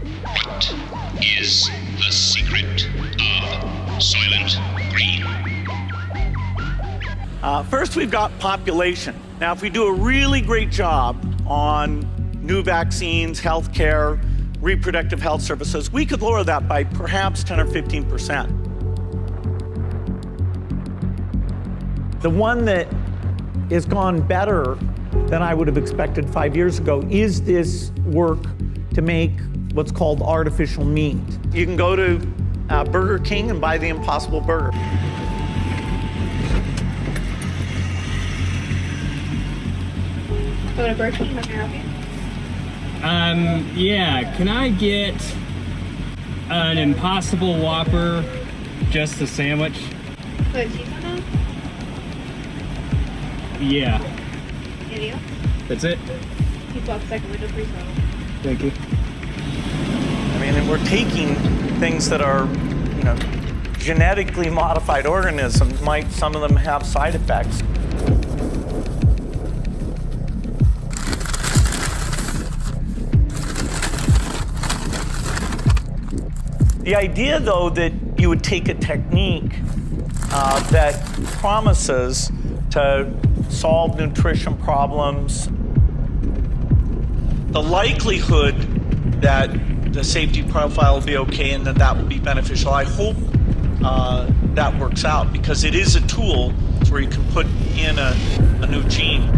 What is the secret of Soylent Green? First, we've got population. Now, if we do a really great job on new vaccines, healthcare, reproductive health services, we could lower that by perhaps 10 or 15%. The one that has gone better than I would have expected 5 years ago is this work to make what's called artificial meat. You can go to Burger King and buy the Impossible Burger. Go to Burger King, can I help you? Yeah, can I get an Impossible Whopper, just a sandwich? Put cheese on that? Yeah. Good deal. That's it? Keep up second with the free throw. Thank you. I mean, and we're taking things that are, genetically modified organisms. Some of them have side effects. The idea, though, that you would take a technique that promises to solve nutrition problems, the likelihood that the safety profile will be okay and that will be beneficial, I hope that works out, because it is a tool where you can put in a new gene.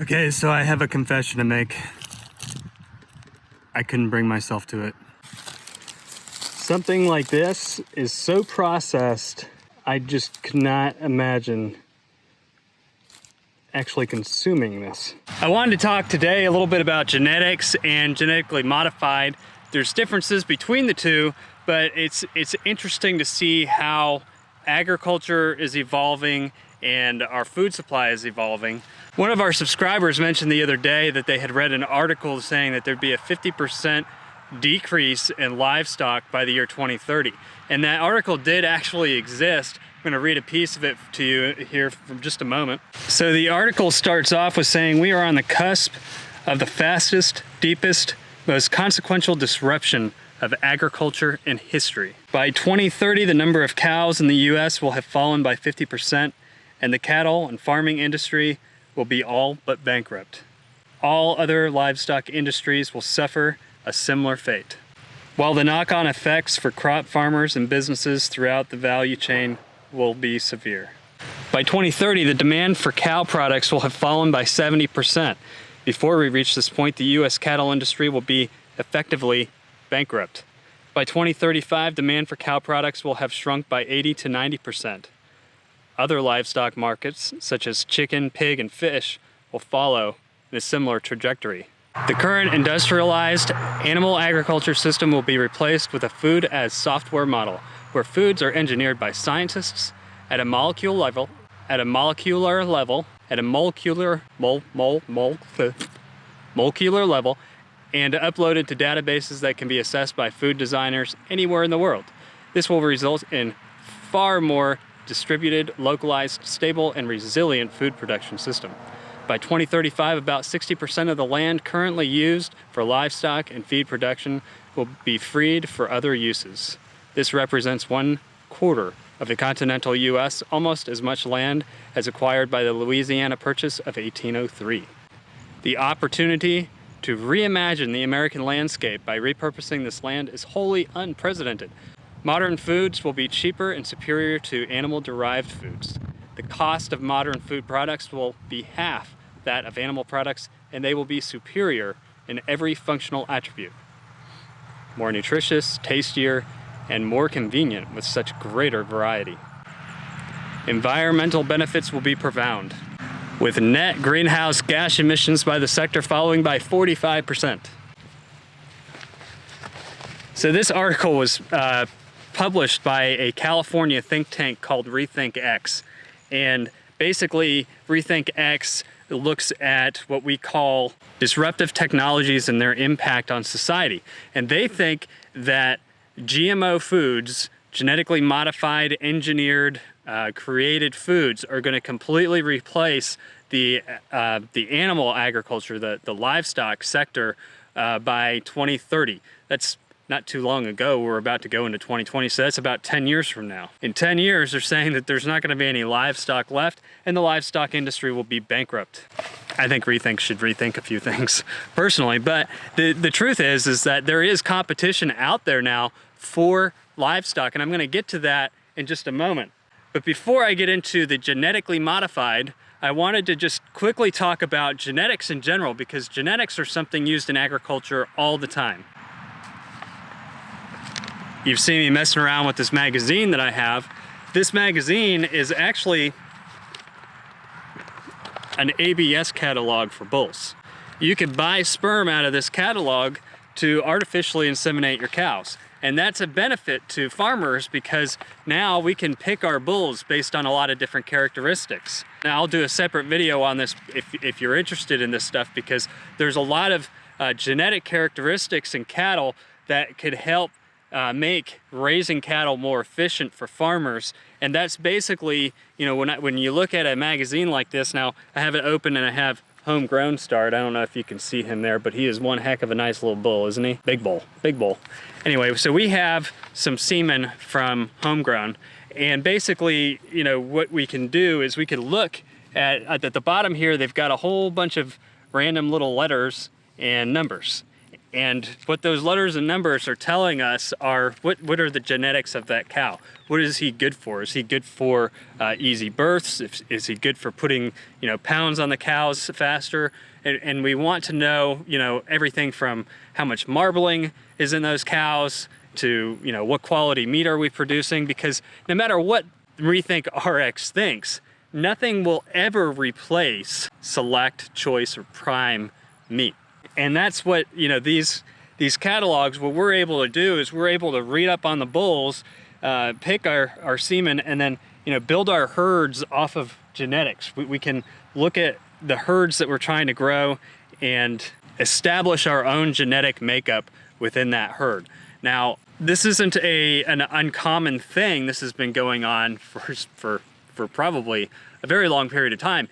Okay, so I have a confession to make. I couldn't bring myself to it. Something like this is so processed, I just could not imagine actually consuming this. I wanted to talk today a little bit about genetics and genetically modified. There's differences between the two, but it's interesting to see how agriculture is evolving and our food supply is evolving. One of our subscribers mentioned the other day that they had read an article saying that there'd be a 50% decrease in livestock by the year 2030. And that article did actually exist. I'm going to read a piece of it to you here from just a moment. So the article starts off with saying, we are on the cusp of the fastest, deepest, most consequential disruption of agriculture in history. By 2030, the number of cows in the US will have fallen by 50%, and the cattle and farming industry will be all but bankrupt. All other livestock industries will suffer a similar fate. While the knock-on effects for crop farmers and businesses throughout the value chain will be severe. By 2030, the demand for cow products will have fallen by 70%. Before we reach this point, the US cattle industry will be effectively bankrupt. By 2035, demand for cow products will have shrunk by 80 to 90%. Other livestock markets, such as chicken, pig, and fish, will follow in a similar trajectory. The current industrialized animal agriculture system will be replaced with a food as software model, where foods are engineered by scientists at a molecular level, and uploaded to databases that can be assessed by food designers anywhere in the world. This will result in far more distributed, localized, stable, and resilient food production system. By 2035, about 60% of the land currently used for livestock and feed production will be freed for other uses. This represents 1/4 of the continental US, almost as much land as acquired by the Louisiana Purchase of 1803. The opportunity to reimagine the American landscape by repurposing this land is wholly unprecedented. Modern foods will be cheaper and superior to animal-derived foods. The cost of modern food products will be half that of animal products, and they will be superior in every functional attribute. More nutritious, tastier, and more convenient with such greater variety. Environmental benefits will be profound, with net greenhouse gas emissions by the sector falling by 45%. So this article was published by a California think tank called ReThinkX. And basically, ReThinkX looks at what we call disruptive technologies and their impact on society. And they think that GMO foods, genetically modified, engineered, created foods, are going to completely replace the animal agriculture, the livestock sector by 2030. That's not too long ago. We're about to go into 2020, so that's about 10 years from now. In 10 years, they're saying that there's not going to be any livestock left, and the livestock industry will be bankrupt. I think ReThink should rethink a few things personally, but the truth is that there is competition out there now for livestock, and I'm going to get to that in just a moment. But before I get into the genetically modified, I wanted to just quickly talk about genetics in general, because genetics are something used in agriculture all the time. You've seen me messing around with this magazine that I have. This magazine is actually an ABS catalog for bulls. You can buy sperm out of this catalog to artificially inseminate your cows. And that's a benefit to farmers, because now we can pick our bulls based on a lot of different characteristics. Now, I'll do a separate video on this if you're interested in this stuff, because there's a lot of genetic characteristics in cattle that could help make raising cattle more efficient for farmers. And that's basically, you know, when you look at a magazine like this, now I have it open and I have Homegrown Start. I don't know if you can see him there, but he is one heck of a nice little bull, isn't he? Big bull, big bull. Anyway, so we have some semen from Homegrown, and basically, you know, what we can do is we can look at the bottom here, they've got a whole bunch of random little letters and numbers. And what those letters and numbers are telling us are what are the genetics of that cow? What is he good for? Is he good for easy births? Is he good for putting, you know, pounds on the cows faster? And we want to know, you know, everything from how much marbling is in those cows to, you know, what quality meat are we producing? Because no matter what ReThink RX thinks, nothing will ever replace select, choice, or prime meat. And that's what, you know, these catalogs, what we're able to do is we're able to read up on the bulls, pick our semen, and then, you know, build our herds off of genetics. We can look at the herds that we're trying to grow and establish our own genetic makeup within that herd. Now, this isn't an uncommon thing. This has been going on for probably a very long period of time.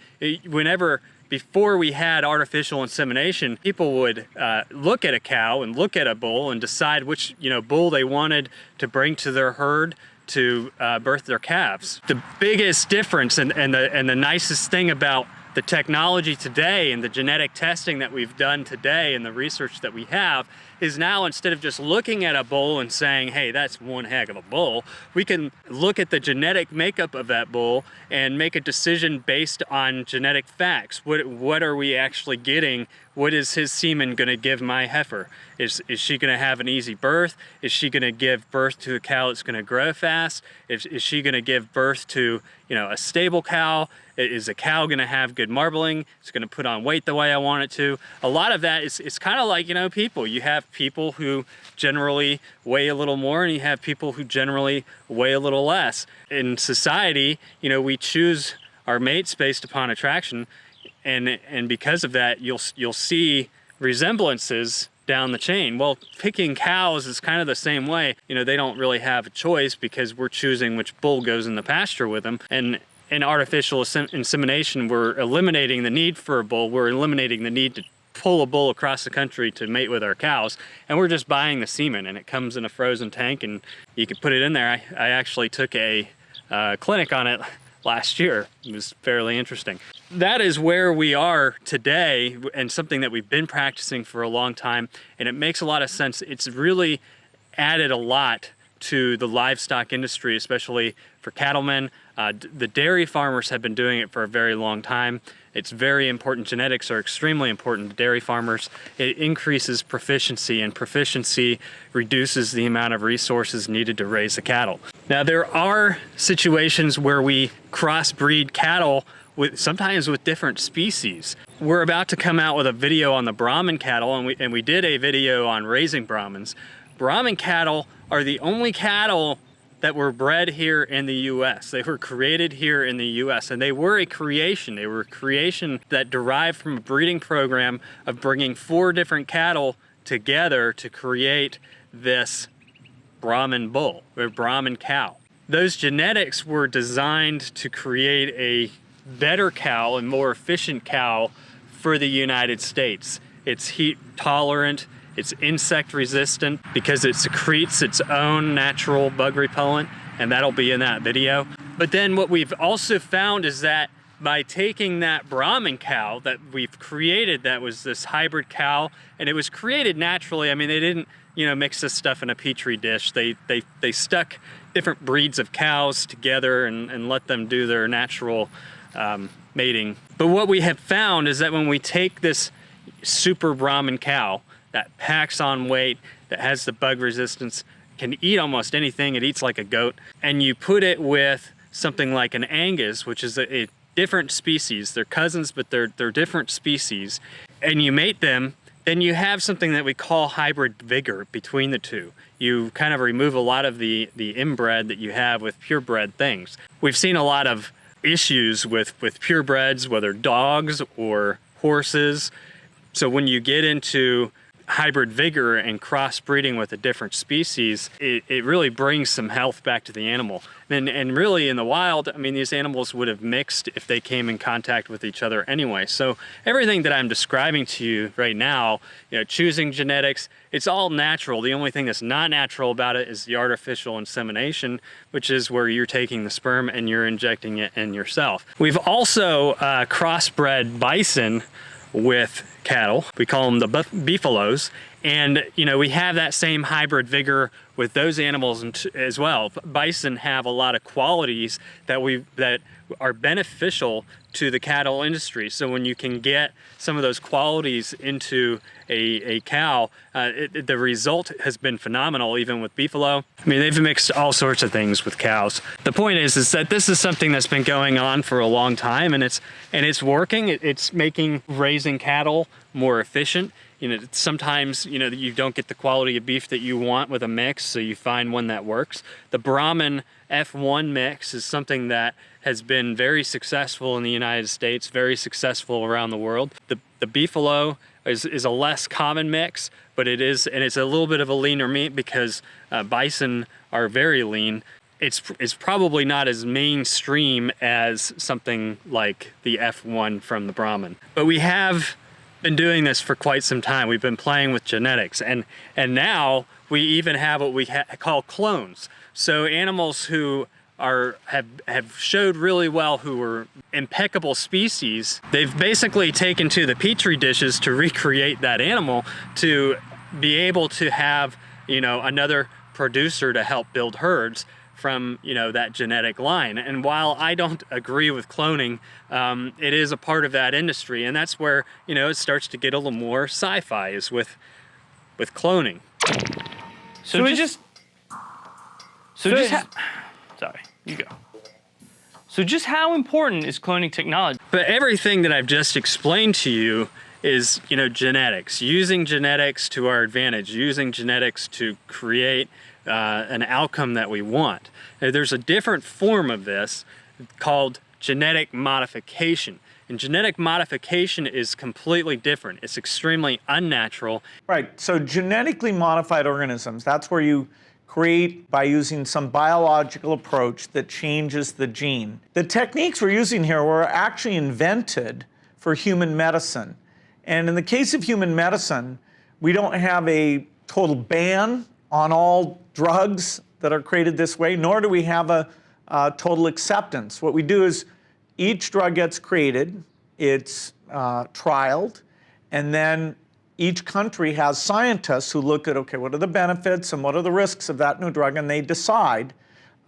Before we had artificial insemination, people would look at a cow and look at a bull and decide which, you know, bull they wanted to bring to their herd to birth their calves. The biggest difference and the nicest thing about the technology today and the genetic testing that we've done today and the research that we have is now, instead of just looking at a bull and saying, hey, that's one heck of a bull, we can look at the genetic makeup of that bull and make a decision based on genetic facts. What are we actually getting? What is his semen going to give my heifer? Is she going to have an easy birth? Is she going to give birth to a cow that's going to grow fast? Is she going to give birth to, you know, a stable cow? Is a cow going to have good marbling? It's going to put on weight the way I want it to. A lot of that is kind of like, you know, people. You have people who generally weigh a little more, and you have people who generally weigh a little less. In society, you know, we choose our mates based upon attraction, and because of that, you'll see resemblances down the chain. Well, picking cows is kind of the same way. You know, they don't really have a choice because we're choosing which bull goes in the pasture with them. And in artificial insemination, we're eliminating the need for a bull. We're eliminating the need to pull a bull across the country to mate with our cows, and we're just buying the semen, and it comes in a frozen tank, and you can put it in there. I actually took a clinic on it last year. It was fairly interesting. That is where we are today, and something that we've been practicing for a long time, and it makes a lot of sense. It's really added a lot to the livestock industry, especially for cattlemen. The dairy farmers have been doing it for a very long time. It's very important. Genetics are extremely important to dairy farmers. It increases proficiency, and proficiency reduces the amount of resources needed to raise the cattle. Now, there are situations where we crossbreed cattle sometimes with different species. We're about to come out with a video on the Brahman cattle, and we did a video on raising Brahmans. Brahman cattle are the only cattle that were bred here in the US. They were created here in the US, and they were a creation. They were a creation that derived from a breeding program of bringing 4 different cattle together to create this Brahman bull, or Brahman cow. Those genetics were designed to create a better cow and more efficient cow for the United States. it's heat tolerant, it's insect resistant because it secretes its own natural bug repellent, and that'll be in that video. But then what we've also found is that by taking that Brahman cow that we've created, that was this hybrid cow, and it was created naturally. I mean, they didn't, mix this stuff in a petri dish. They stuck different breeds of cows together and let them do their natural mating. But what we have found is that when we take this super Brahman cow that packs on weight, that has the bug resistance, can eat almost anything, it eats like a goat, and you put it with something like an Angus, which is a different species. They're cousins, but they're different species, and you mate them, then you have something that we call hybrid vigor between the two. You kind of remove a lot of the inbred that you have with purebred things. We've seen a lot of issues with purebreds, whether dogs or horses. So when you get into hybrid vigor and crossbreeding with a different species, it really brings some health back to the animal. And really in the wild, I mean, these animals would have mixed if they came in contact with each other anyway. So everything that I'm describing to you right now, choosing genetics, it's all natural. The only thing that's not natural about it is the artificial insemination, which is where you're taking the sperm and you're injecting it in yourself. We've also crossbred bison with cattle. We call them the beefalos, and we have that same hybrid vigor with those animals as well. Bison have a lot of qualities that are beneficial to the cattle industry. So when you can get some of those qualities into a cow, the result has been phenomenal, even with beefalo. I mean, they've mixed all sorts of things with cows. The point is that this is something that's been going on for a long time, and it's working. It's making raising cattle more efficient. Sometimes, you don't get the quality of beef that you want with a mix, so you find one that works. The Brahman F1 mix is something that has been very successful in the United States, very successful around the world. The beefalo is a less common mix, but it's a little bit of a leaner meat because bison are very lean. It's probably not as mainstream as something like the F1 from the Brahman. But we have been doing this for quite some time. We've been playing with genetics, and now we even have what we call clones. So animals who have showed really well, who were impeccable species, they've basically taken to the petri dishes to recreate that animal to be able to have another producer to help build herds from that genetic line. And while I don't agree with cloning, it is a part of that industry, and that's where it starts to get a little more sci-fi, is with cloning. Sorry, you go. So just how important is cloning technology? But everything that I've just explained to you is genetics, using genetics to our advantage, using genetics to create an outcome that we want. Now, there's a different form of this called genetic modification. And genetic modification is completely different. It's extremely unnatural. Right, so genetically modified organisms, that's where you create by using some biological approach that changes the gene. The techniques we're using here were actually invented for human medicine. And in the case of human medicine, we don't have a total ban on all drugs that are created this way, nor do we have a total acceptance. What we do is each drug gets created, it's trialed, and then each country has scientists who look at, okay, what are the benefits and what are the risks of that new drug, and they decide.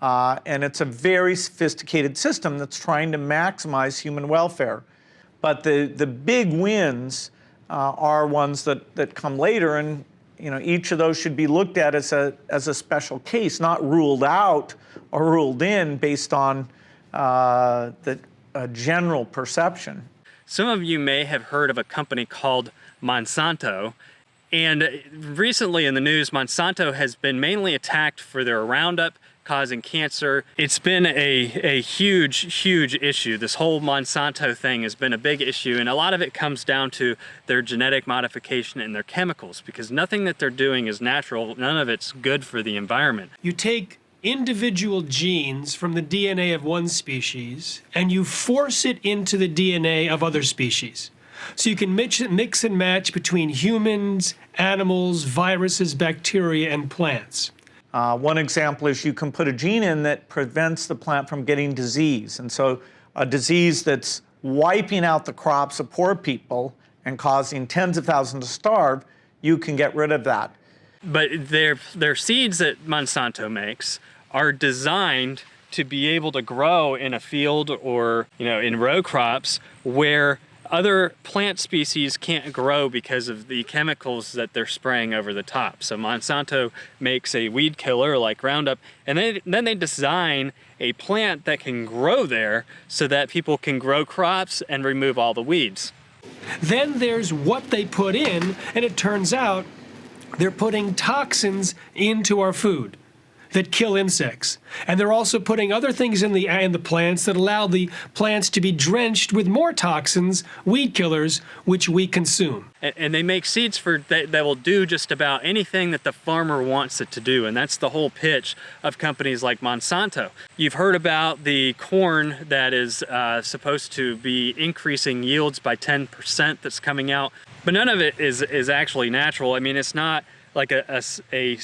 And it's a very sophisticated system that's trying to maximize human welfare. But the big wins are ones that come later, and each of those should be looked at as a special case, not ruled out or ruled in based on the general perception. Some of you may have heard of a company called Monsanto, and recently in the news, Monsanto has been mainly attacked for their Roundup causing cancer. It's been a huge issue. This whole Monsanto thing has been a big issue, and a lot of it comes down to their genetic modification and their chemicals, because nothing that they're doing is natural. None of it's good for the environment. You take individual genes from the DNA of one species and you force it into the DNA of other species. So you can mix and match between humans, animals, viruses, bacteria, and plants. One example is you can put a gene in that prevents the plant from getting disease. And so a disease that's wiping out the crops of poor people and causing tens of thousands to starve, you can get rid of that. But their seeds that Monsanto makes are designed to be able to grow in a field or, in row crops where other plant species can't grow because of the chemicals that they're spraying over the top. So Monsanto makes a weed killer like Roundup, and then they design a plant that can grow there so that people can grow crops and remove all the weeds. Then there's what they put in, and it turns out they're putting toxins into our food that kill insects. And they're also putting other things in the plants that allow the plants to be drenched with more toxins, weed killers, which we consume. And they make seeds that will do just about anything that the farmer wants it to do. And that's the whole pitch of companies like Monsanto. You've heard about the corn that is supposed to be increasing yields by 10% that's coming out. But none of it is actually natural. I mean, it's not like a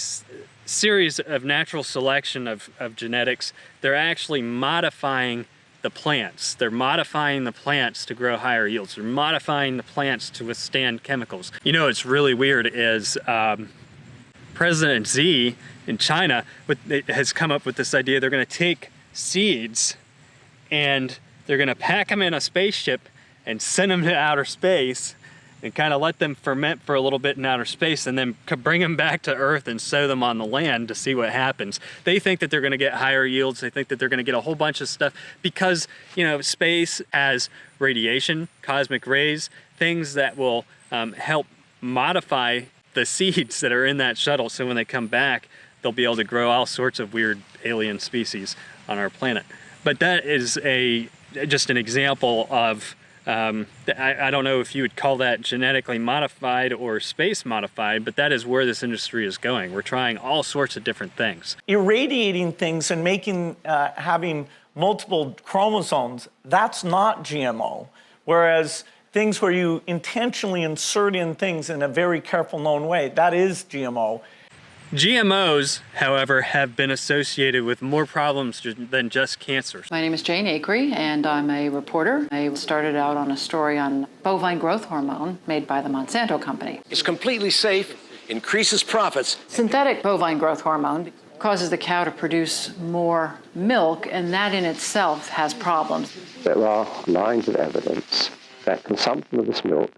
series of natural selection of genetics. They're actually modifying the plants. They're modifying the plants to grow higher yields. They're modifying the plants to withstand chemicals. It's really weird is President Xi in China has come up with this idea. They're going to take seeds and they're going to pack them in a spaceship and send them to outer space and kind of let them ferment for a little bit in outer space and then bring them back to Earth and sow them on the land to see what happens. They think that they're going to get higher yields. They think that they're going to get a whole bunch of stuff because, space has radiation, cosmic rays, things that will help modify the seeds that are in that shuttle. So when they come back, they'll be able to grow all sorts of weird alien species on our planet. But that is just an example of I don't know if you would call that genetically modified or space modified, but that is where this industry is going. We're trying all sorts of different things. Irradiating things and having multiple chromosomes, that's not GMO. Whereas things where you intentionally insert in things in a very careful known way, that is GMO. GMOs, however, have been associated with more problems than just cancers. My name is Jane Acree, and I'm a reporter. I started out on a story on bovine growth hormone made by the Monsanto company. It's completely safe, increases profits. Synthetic bovine growth hormone causes the cow to produce more milk, and that in itself has problems. There are lines of evidence that consumption of this milk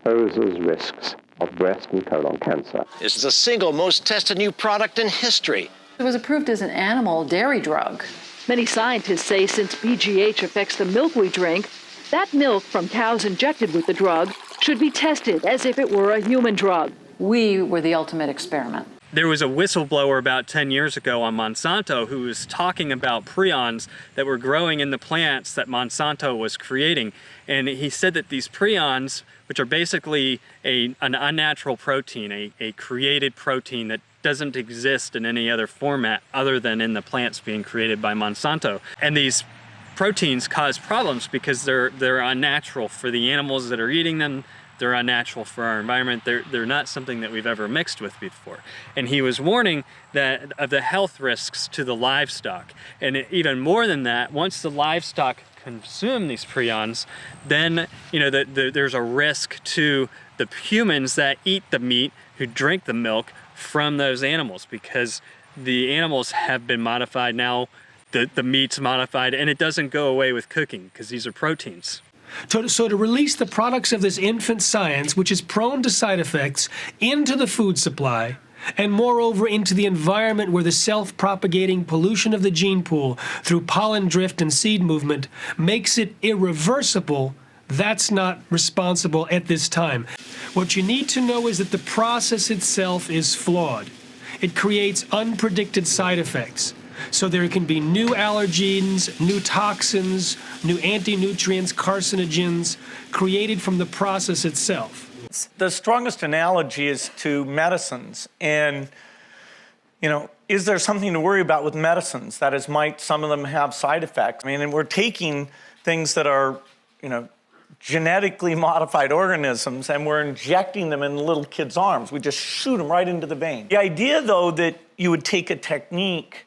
poses risks of breast and colon cancer. It's the single most tested new product in history. It was approved as an animal dairy drug. Many scientists say since BGH affects the milk we drink, that milk from cows injected with the drug should be tested as if it were a human drug. We were the ultimate experiment. There was a whistleblower about 10 years ago on Monsanto who was talking about prions that were growing in the plants that Monsanto was creating. And he said that these prions, which are basically an unnatural protein, a created protein that doesn't exist in any other format other than in the plants being created by Monsanto. And these proteins cause problems because they're unnatural for the animals that are eating them. They're unnatural for our environment. They're not something that we've ever mixed with before. And he was warning that of the health risks to the livestock. And even more than that, once the livestock consume these prions, then there's a risk to the humans that eat the meat, who drink the milk from those animals, because the animals have been modified now, the meat's modified, and it doesn't go away with cooking because these are proteins. So to release the products of this infant science, which is prone to side effects, into the food supply, and moreover into the environment where the self-propagating pollution of the gene pool through pollen drift and seed movement makes it irreversible, that's not responsible at this time. What you need to know is that the process itself is flawed. It creates unpredicted side effects. So there can be new allergens, new toxins, new anti-nutrients, carcinogens created from the process itself. The strongest analogy is to medicines. And, is there something to worry about with medicines? That is, might some of them have side effects? I mean, and we're taking things that are, genetically modified organisms and we're injecting them in little kids' arms. We just shoot them right into the vein. The idea, though, that you would take a technique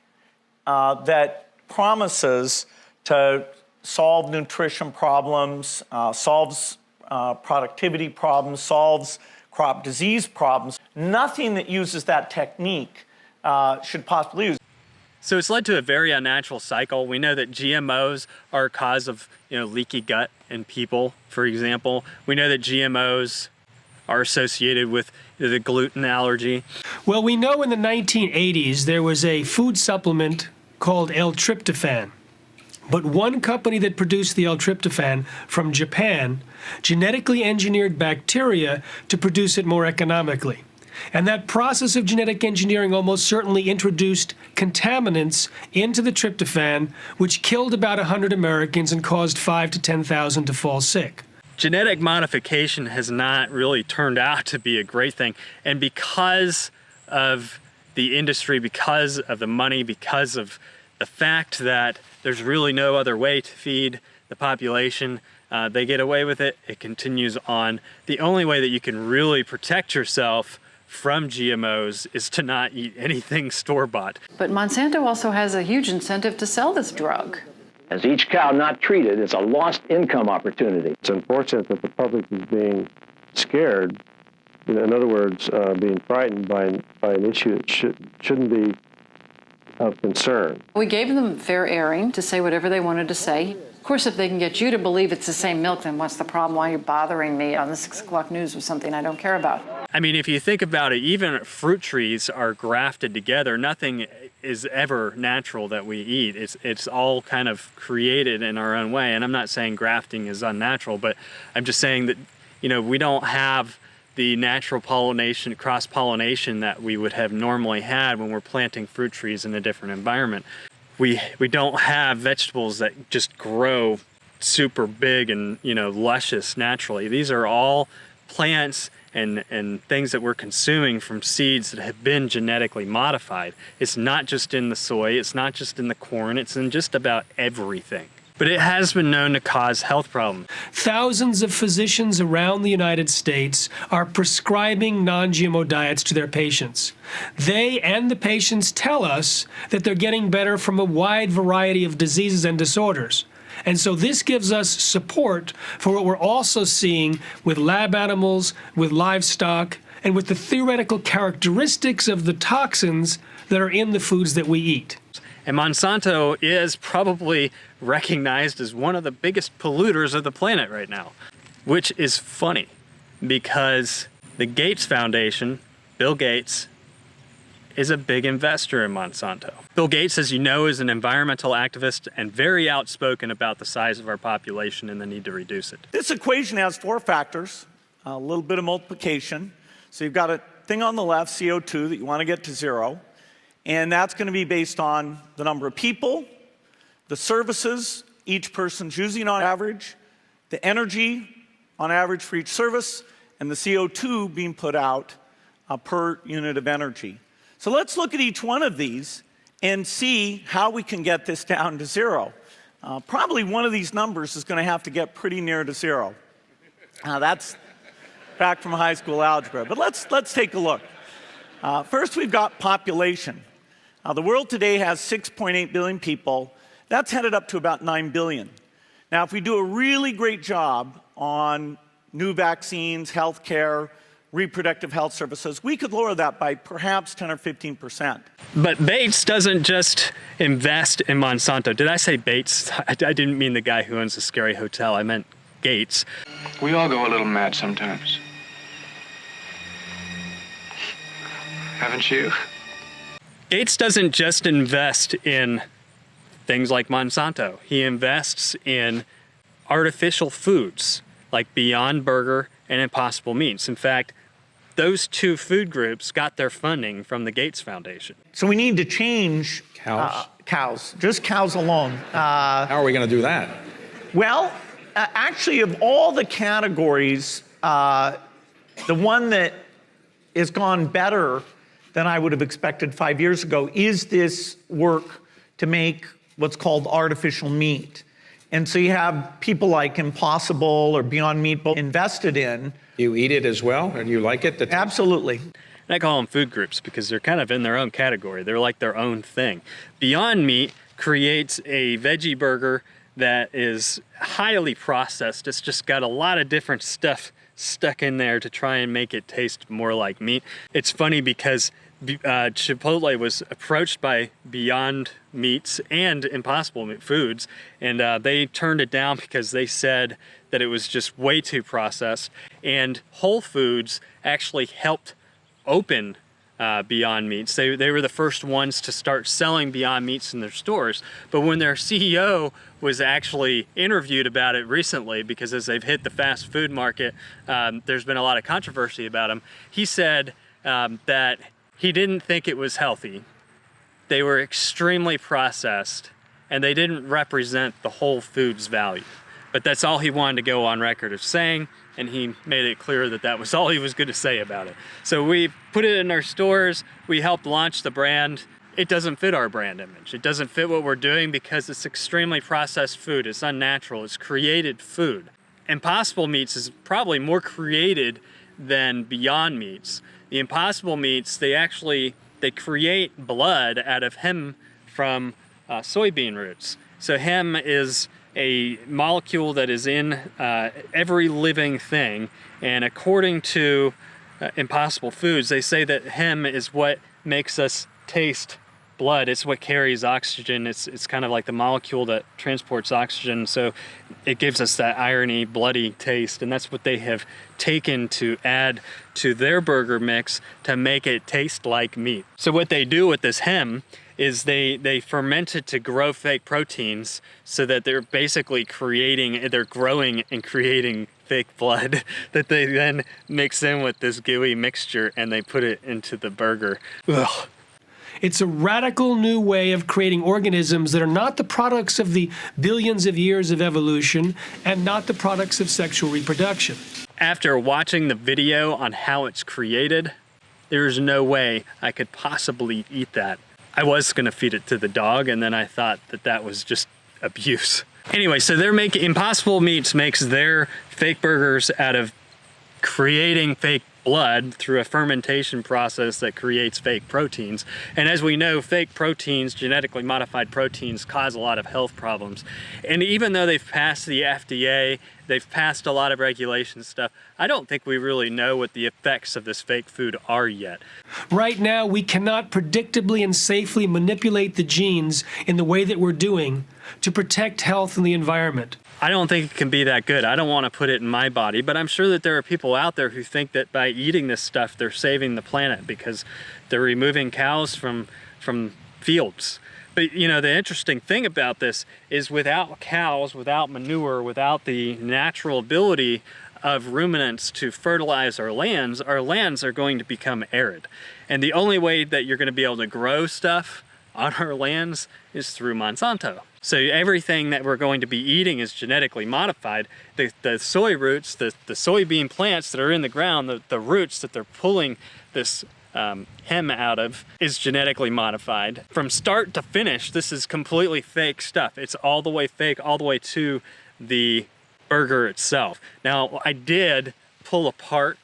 that promises to solve nutrition problems, solves productivity problems, solves crop disease problems, nothing that uses that technique should possibly use. So it's led to a very unnatural cycle. We know that GMOs are a cause of leaky gut in people, for example. We know that GMOs are associated with the gluten allergy. Well, we know in the 1980s there was a food supplement called L-tryptophan. But one company that produced the L-tryptophan from Japan genetically engineered bacteria to produce it more economically. And that process of genetic engineering almost certainly introduced contaminants into the tryptophan, which killed about 100 Americans and caused 5,000 to 10,000 to fall sick. Genetic modification has not really turned out to be a great thing. And because of the industry, because of the money, because of the fact that there's really no other way to feed the population, they get away with it. It continues on. The only way that you can really protect yourself from GMOs is to not eat anything store-bought. But Monsanto also has a huge incentive to sell this drug. As each cow not treated is a lost income opportunity. It's unfortunate that the public is being scared, in other words, being frightened by an issue that shouldn't be of concern. We gave them fair airing to say whatever they wanted to say. Of course, if they can get you to believe it's the same milk, then what's the problem? Why are you bothering me on the 6 o'clock news with something I don't care about? I mean, if you think about it, even fruit trees are grafted together. Nothing is ever natural that we eat. It's all kind of created in our own way. And I'm not saying grafting is unnatural, but I'm just saying that, we don't have the natural pollination, cross-pollination that we would have normally had when we're planting fruit trees in a different environment. We don't have vegetables that just grow super big and luscious naturally. These are all plants and things that we're consuming from seeds that have been genetically modified. It's not just in the soy, it's not just in the corn, it's in just about everything. But it has been known to cause health problems. Thousands of physicians around the United States are prescribing non-GMO diets to their patients. They and the patients tell us that they're getting better from a wide variety of diseases and disorders. And so this gives us support for what we're also seeing with lab animals, with livestock, and with the theoretical characteristics of the toxins that are in the foods that we eat. And Monsanto is probably recognized as one of the biggest polluters of the planet right now, which is funny because the Gates Foundation, Bill Gates, is a big investor in Monsanto. Bill Gates, as you know, is an environmental activist and very outspoken about the size of our population and the need to reduce it. This equation has 4 factors, a little bit of multiplication. So you've got a thing on the left, CO2, that you want to get to 0. And that's going to be based on the number of people, the services each person's using on average, the energy on average for each service, and the CO2 being put out per unit of energy. So let's look at each one of these and see how we can get this down to 0. Probably one of these numbers is going to have to get pretty near to 0. That's back from high school algebra. But let's take a look. First, we've got population. The world today has 6.8 billion people. That's headed up to about 9 billion. Now, if we do a really great job on new vaccines, healthcare, reproductive health services, we could lower that by perhaps 10 or 15%. But Bates doesn't just invest in Monsanto. Did I say Bates? I didn't mean the guy who owns the scary hotel. I meant Gates. We all go a little mad sometimes. Haven't you? Gates doesn't just invest in things like Monsanto. He invests in artificial foods like Beyond Burger and Impossible Meats. In fact, those 2 food groups got their funding from the Gates Foundation. So we need to change cows, just cows alone. How are we going to do that? Well, actually, of all the categories, the one that has gone better than I would have expected 5 years ago is this work to make what's called artificial meat. And so you have people like Impossible or Beyond Meat invested in. You eat it as well, and you like it? Absolutely. And I call them food groups because they're kind of in their own category. They're like their own thing. Beyond Meat creates a veggie burger that is highly processed. It's just got a lot of different stuff stuck in there to try and make it taste more like meat. It's funny because Chipotle was approached by Beyond Meats and Impossible Meat Foods, and they turned it down because they said that it was just way too processed. And Whole Foods actually helped open Beyond Meats. They were the first ones to start selling Beyond Meats in their stores. But when their CEO was actually interviewed about it recently, because as they've hit the fast food market, there's been a lot of controversy about them. He said that he didn't think it was healthy. They were extremely processed, and they didn't represent the Whole Foods value. But that's all he wanted to go on record of saying, and he made it clear that that was all he was going to say about it. So we put it in our stores, we helped launch the brand. It doesn't fit our brand image. It doesn't fit what we're doing because it's extremely processed food. It's unnatural. It's created food. Impossible Meats is probably more created than Beyond Meats. The Impossible Meats, they create blood out of heme from soybean roots. So heme is a molecule that is in every living thing, and according to Impossible Foods, they say that heme is what makes us taste blood. It's what carries oxygen. It's kind of like the molecule that transports oxygen, so it gives us that irony, bloody taste, and that's what they have taken to add to their burger mix to make it taste like meat. So what they do with this heme is they ferment it to grow fake proteins, so that they're basically growing and creating fake blood that they then mix in with this gooey mixture, and they put it into the burger. Ugh. It's a radical new way of creating organisms that are not the products of the billions of years of evolution and not the products of sexual reproduction. After watching the video on how it's created, there's no way I could possibly eat that. I was gonna feed it to the dog, and then I thought that was just abuse. Anyway, so Impossible Meats makes their fake burgers out of creating fake blood through a fermentation process that creates fake proteins. And as we know, fake proteins, genetically modified proteins, cause a lot of health problems. And even though they've passed the FDA, they've passed a lot of regulation stuff, I don't think we really know what the effects of this fake food are yet. Right now, we cannot predictably and safely manipulate the genes in the way that we're doing to protect health and the environment. I don't think it can be that good. I don't want to put it in my body, but I'm sure that there are people out there who think that by eating this stuff, they're saving the planet because they're removing cows from fields. But you know, the interesting thing about this is without cows, without manure, without the natural ability of ruminants to fertilize our lands are going to become arid. And the only way that you're going to be able to grow stuff on our lands is through Monsanto. So everything that we're going to be eating is genetically modified. The soy roots, the soybean plants that are in the ground, the roots that they're pulling this heme out of is genetically modified. From start to finish, this is completely fake stuff. It's all the way fake, all the way to the burger itself. Now, I did pull apart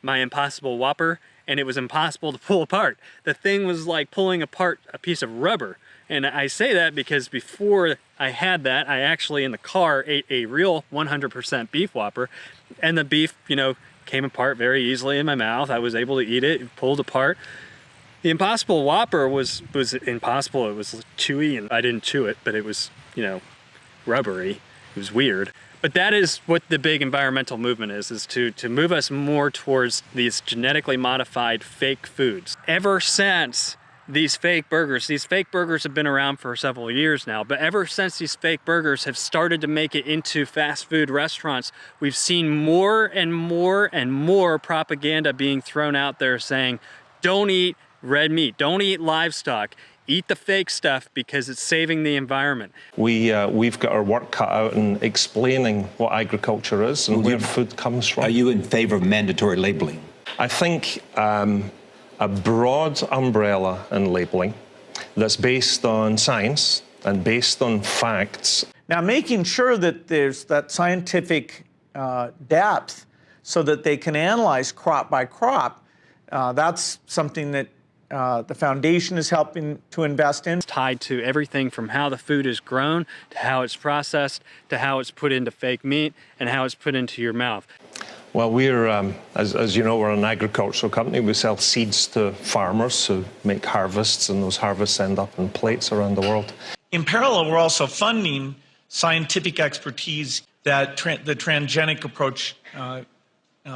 my Impossible Whopper, and it was impossible to pull apart. The thing was like pulling apart a piece of rubber. And I say that because before I had that, I actually in the car ate a real 100% beef Whopper, and the beef, came apart very easily in my mouth. I was able to eat it, it pulled apart. The Impossible Whopper was impossible. It was chewy, and I didn't chew it, but it was, rubbery. It was weird. But that is what the big environmental movement is to move us more towards these genetically modified fake foods. Ever since these fake burgers have been around for several years now, but ever since these fake burgers have started to make it into fast food restaurants, we've seen more and more and more propaganda being thrown out there saying, don't eat red meat, don't eat livestock, eat the fake stuff because it's saving the environment. We've got our work cut out in explaining what agriculture is and where food comes from. Are you in favor of mandatory labeling? I think a broad umbrella in labeling that's based on science and based on facts. Now, making sure that there's that scientific depth so that they can analyze crop by crop, that's something that the foundation is helping to invest in. It's tied to everything from how the food is grown, to how it's processed, to how it's put into fake meat, and how it's put into your mouth. Well, we're, as you know, we're an agricultural company. We sell seeds to farmers who make harvests, and those harvests end up in plates around the world. In parallel, we're also funding scientific expertise that the transgenic approach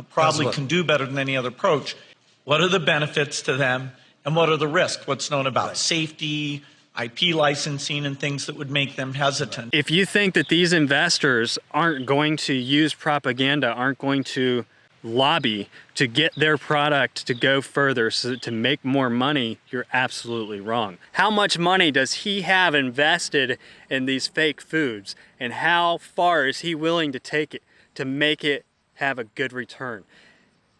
probably can do better than any other approach. What are the benefits to them, and what are the risks? What's known about safety, IP licensing, and things that would make them hesitant. If you think that these investors aren't going to use propaganda, aren't going to lobby to get their product to go further so to make more money, you're absolutely wrong. How much money does he have invested in these fake foods, and how far is he willing to take it to make it have a good return?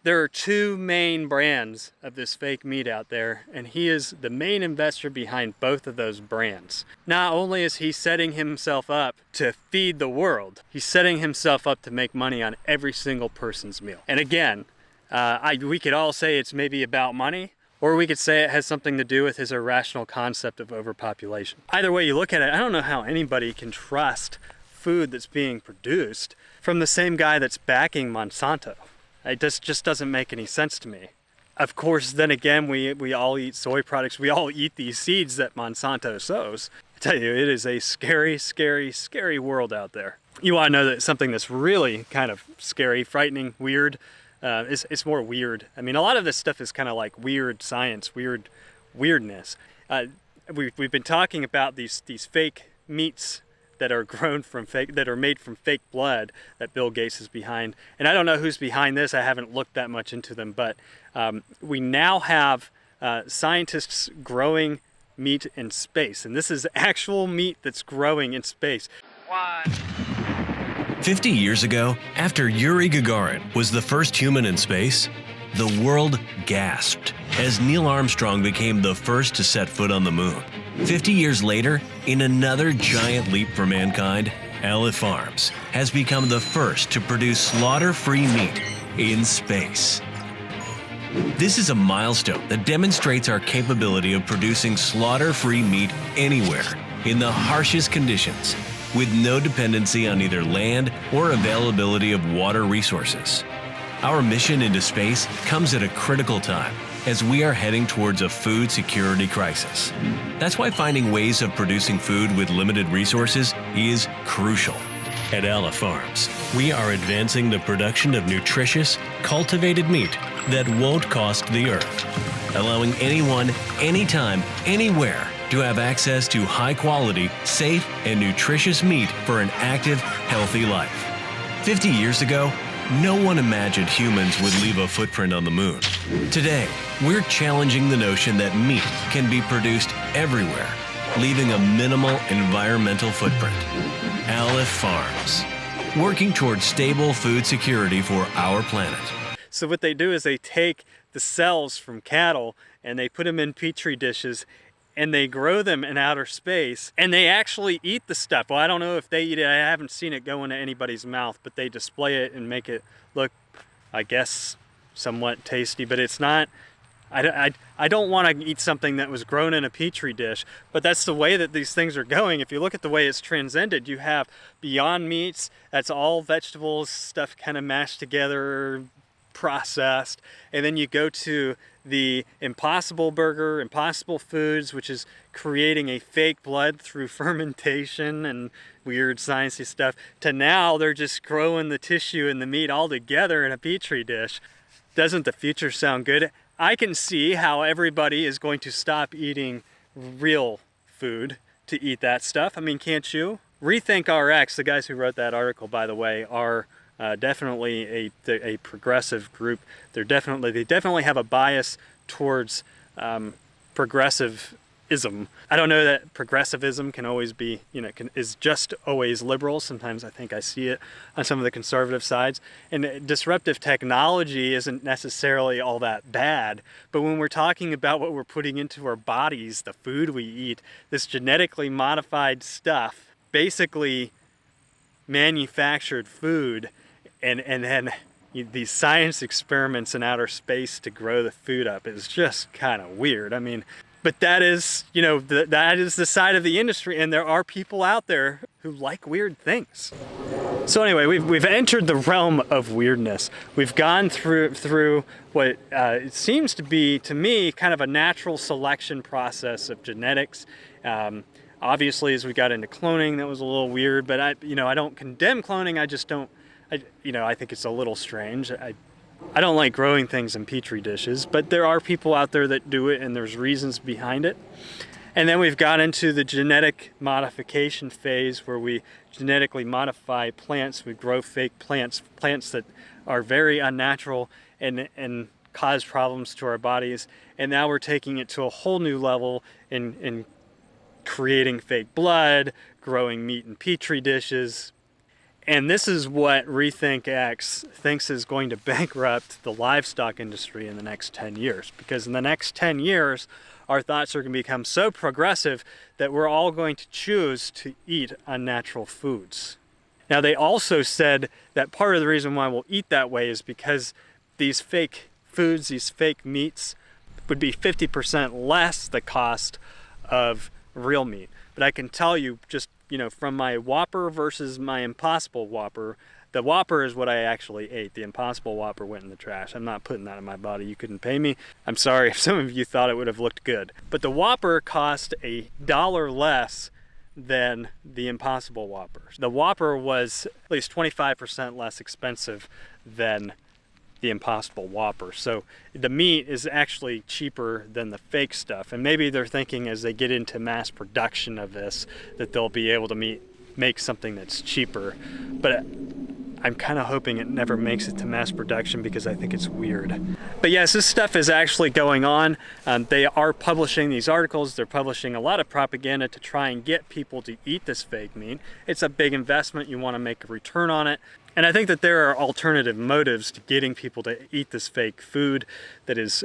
There are two main brands of this fake meat out there, and he is the main investor behind both of those brands. Not only is he setting himself up to feed the world, he's setting himself up to make money on every single person's meal. And again, we could all say it's maybe about money, or we could say it has something to do with his irrational concept of overpopulation. Either way you look at it, I don't know how anybody can trust food that's being produced from the same guy that's backing Monsanto. It just doesn't make any sense to me. Of course, then again, we all eat soy products. We all eat these seeds that Monsanto sows. I tell you, it is a scary, scary, scary world out there. You want to know that something that's really kind of scary, frightening, weird, it's more weird. I mean, a lot of this stuff is kind of like weird science, weirdness. We've been talking about these fake meats that are grown from that are made from fake blood that Bill Gates is behind. And I don't know who's behind this. I haven't looked that much into them, but we now have scientists growing meat in space. And this is actual meat that's growing in space. 50 years ago, after Yuri Gagarin was the first human in space, the world gasped as Neil Armstrong became the first to set foot on the moon. 50 years later, in another giant leap for mankind, Aleph Farms has become the first to produce slaughter-free meat in space. This is a milestone that demonstrates our capability of producing slaughter-free meat anywhere, in the harshest conditions, with no dependency on either land or availability of water resources. Our mission into space comes at a critical time, as we are heading towards a food security crisis. That's why finding ways of producing food with limited resources is crucial. At Aleph Farms, we are advancing the production of nutritious, cultivated meat that won't cost the earth, allowing anyone, anytime, anywhere to have access to high-quality, safe, and nutritious meat for an active, healthy life. 50 years ago, no one imagined humans would leave a footprint on the moon. Today, we're challenging the notion that meat can be produced everywhere, leaving a minimal environmental footprint. Aleph Farms, working towards stable food security for our planet. So what they do is they take the cells from cattle and they put them in petri dishes and they grow them in outer space, and they actually eat the stuff. Well, I don't know if they eat it. I haven't seen it go into anybody's mouth, but they display it and make it look, I guess, somewhat tasty, but it's not. I don't want to eat something that was grown in a petri dish, but that's the way that these things are going. If you look at the way it's transcended, you have Beyond Meats, that's all vegetables, stuff kind of mashed together, processed, and then you go to the Impossible Burger, Impossible Foods, which is creating a fake blood through fermentation and weird sciencey stuff, to now they're just growing the tissue and the meat all together in a petri dish. Doesn't the future sound good? I can see how everybody is going to stop eating real food to eat that stuff. I mean, can't you? ReThinkX, the guys who wrote that article, by the way, are definitely a progressive group. They definitely have a bias towards progressive progressivism. I don't know that progressivism can always be, is just always liberal. Sometimes I think I see it on some of the conservative sides. And disruptive technology isn't necessarily all that bad. But when we're talking about what we're putting into our bodies, the food we eat, this genetically modified stuff, basically manufactured food, and then these science experiments in outer space to grow the food up is just kind of weird. I mean, but that is, that is the side of the industry, and there are people out there who like weird things. So anyway, we've entered the realm of weirdness. We've gone through what it seems to be, to me, kind of a natural selection process of genetics. Obviously, as we got into cloning, that was a little weird, but I don't condemn cloning. I just don't, I think it's a little strange. I don't like growing things in petri dishes, but there are people out there that do it, and there's reasons behind it. And then we've got into the genetic modification phase, where we genetically modify plants. We grow fake plants that are very unnatural and cause problems to our bodies. And now we're taking it to a whole new level in creating fake blood, growing meat in petri dishes. And this is what ReThinkX thinks is going to bankrupt the livestock industry in the next 10 years. Because in the next 10 years, our thoughts are going to become so progressive that we're all going to choose to eat unnatural foods. Now, they also said that part of the reason why we'll eat that way is because these fake foods, these fake meats, would be 50% less the cost of real meat. But I can tell you, just from my Whopper versus my Impossible Whopper, the Whopper is what I actually ate. The Impossible Whopper went in the trash. I'm not putting that in my body. You couldn't pay me. I'm sorry if some of you thought it would have looked good. But the Whopper cost $1 less than the Impossible Whopper. The Whopper was at least 25% less expensive than the Impossible Whopper. So the meat is actually cheaper than the fake stuff. And maybe they're thinking as they get into mass production of this that they'll be able to make something that's cheaper. But I'm kind of hoping it never makes it to mass production because I think it's weird. But yes, this stuff is actually going on. They are publishing these articles. They're publishing a lot of propaganda to try and get people to eat this fake meat. It's a big investment. You want to make a return on it. And I think that there are alternative motives to getting people to eat this fake food that is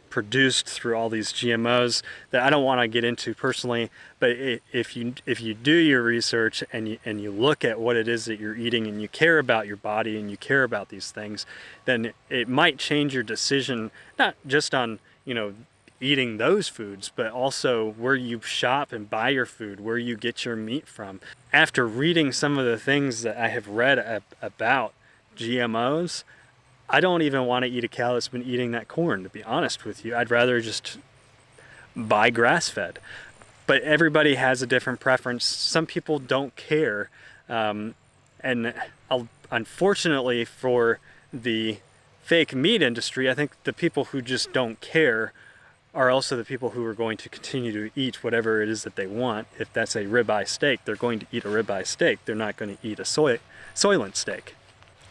produced through all these GMOs that I don't want to get into personally. But if you do your research and you look at what it is that you're eating, and you care about your body and you care about these things, then it might change your decision, not just on eating those foods, but also where you shop and buy your food, where you get your meat from. After reading some of the things that I have read about GMOs, I don't even want to eat a cow that's been eating that corn, to be honest with you. I'd rather just buy grass-fed. But everybody has a different preference. Some people don't care. And unfortunately for the fake meat industry, I think the people who just don't care are also the people who are going to continue to eat whatever it is that they want. If that's a ribeye steak, they're going to eat a ribeye steak. They're not going to eat a soylent steak.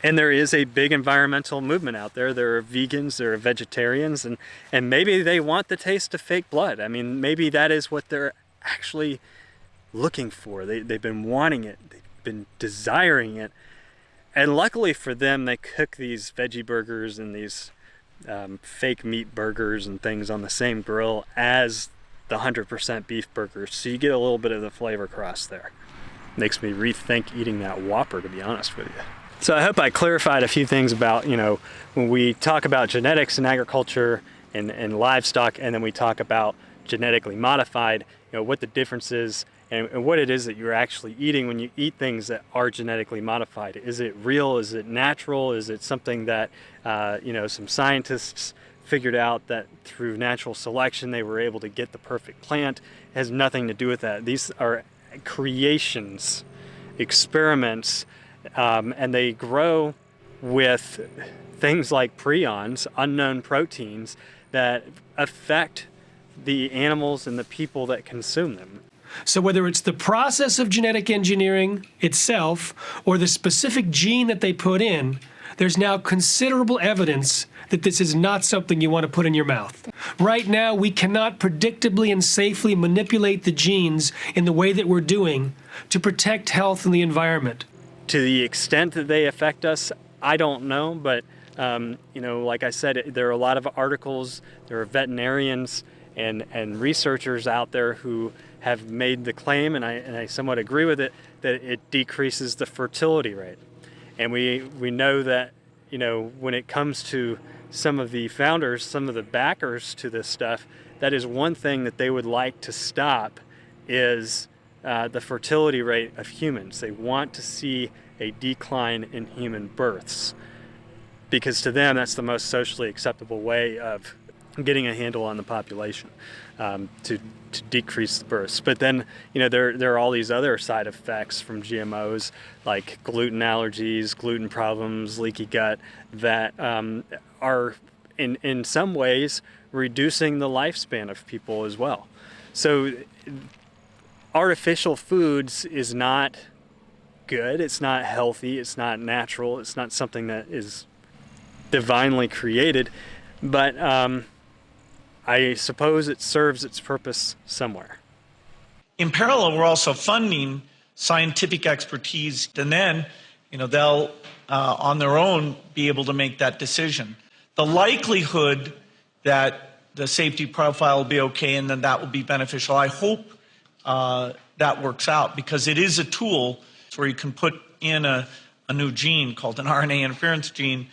And there is a big environmental movement out there. There are vegans, there are vegetarians, and maybe they want the taste of fake blood. I mean, maybe that is what they're actually looking for. They've been wanting it. They've been desiring it. And luckily for them, they cook these veggie burgers and these fake meat burgers and things on the same grill as the 100% beef burgers, so you get a little bit of the flavor cross there. Makes me rethink eating that Whopper, to be honest with you. So I hope I clarified a few things about, when we talk about genetics in agriculture and livestock, and then we talk about genetically modified, what the difference is and what it is that you're actually eating when you eat things that are genetically modified. Is it real? Is it natural? Is it something that, some scientists figured out that through natural selection they were able to get the perfect plant? It has nothing to do with that. These are creations, experiments, and they grow with things like prions, unknown proteins, that affect the animals and the people that consume them. So whether it's the process of genetic engineering itself or the specific gene that they put in, there's now considerable evidence that this is not something you want to put in your mouth. Right now, we cannot predictably and safely manipulate the genes in the way that we're doing to protect health and the environment. To the extent that they affect us, I don't know, but like I said, there are a lot of articles, there are veterinarians and researchers out there who have made the claim, and I somewhat agree with it, that it decreases the fertility rate. And we know that, when it comes to some of the founders, some of the backers to this stuff, that is one thing that they would like to stop is the fertility rate of humans. They want to see a decline in human births, because to them that's the most socially acceptable way of getting a handle on the population, to decrease the births. But then there are all these other side effects from GMOs, like gluten allergies, gluten problems, leaky gut, that are in some ways reducing the lifespan of people as well. So artificial foods is not good, it's not healthy, it's not natural, it's not something that is divinely created, but I suppose it serves its purpose somewhere. In parallel, we're also funding scientific expertise, and then they'll on their own be able to make that decision. The likelihood that the safety profile will be okay and then that will be beneficial, I hope that works out, because it is a tool where you can put in a new gene called an RNA interference gene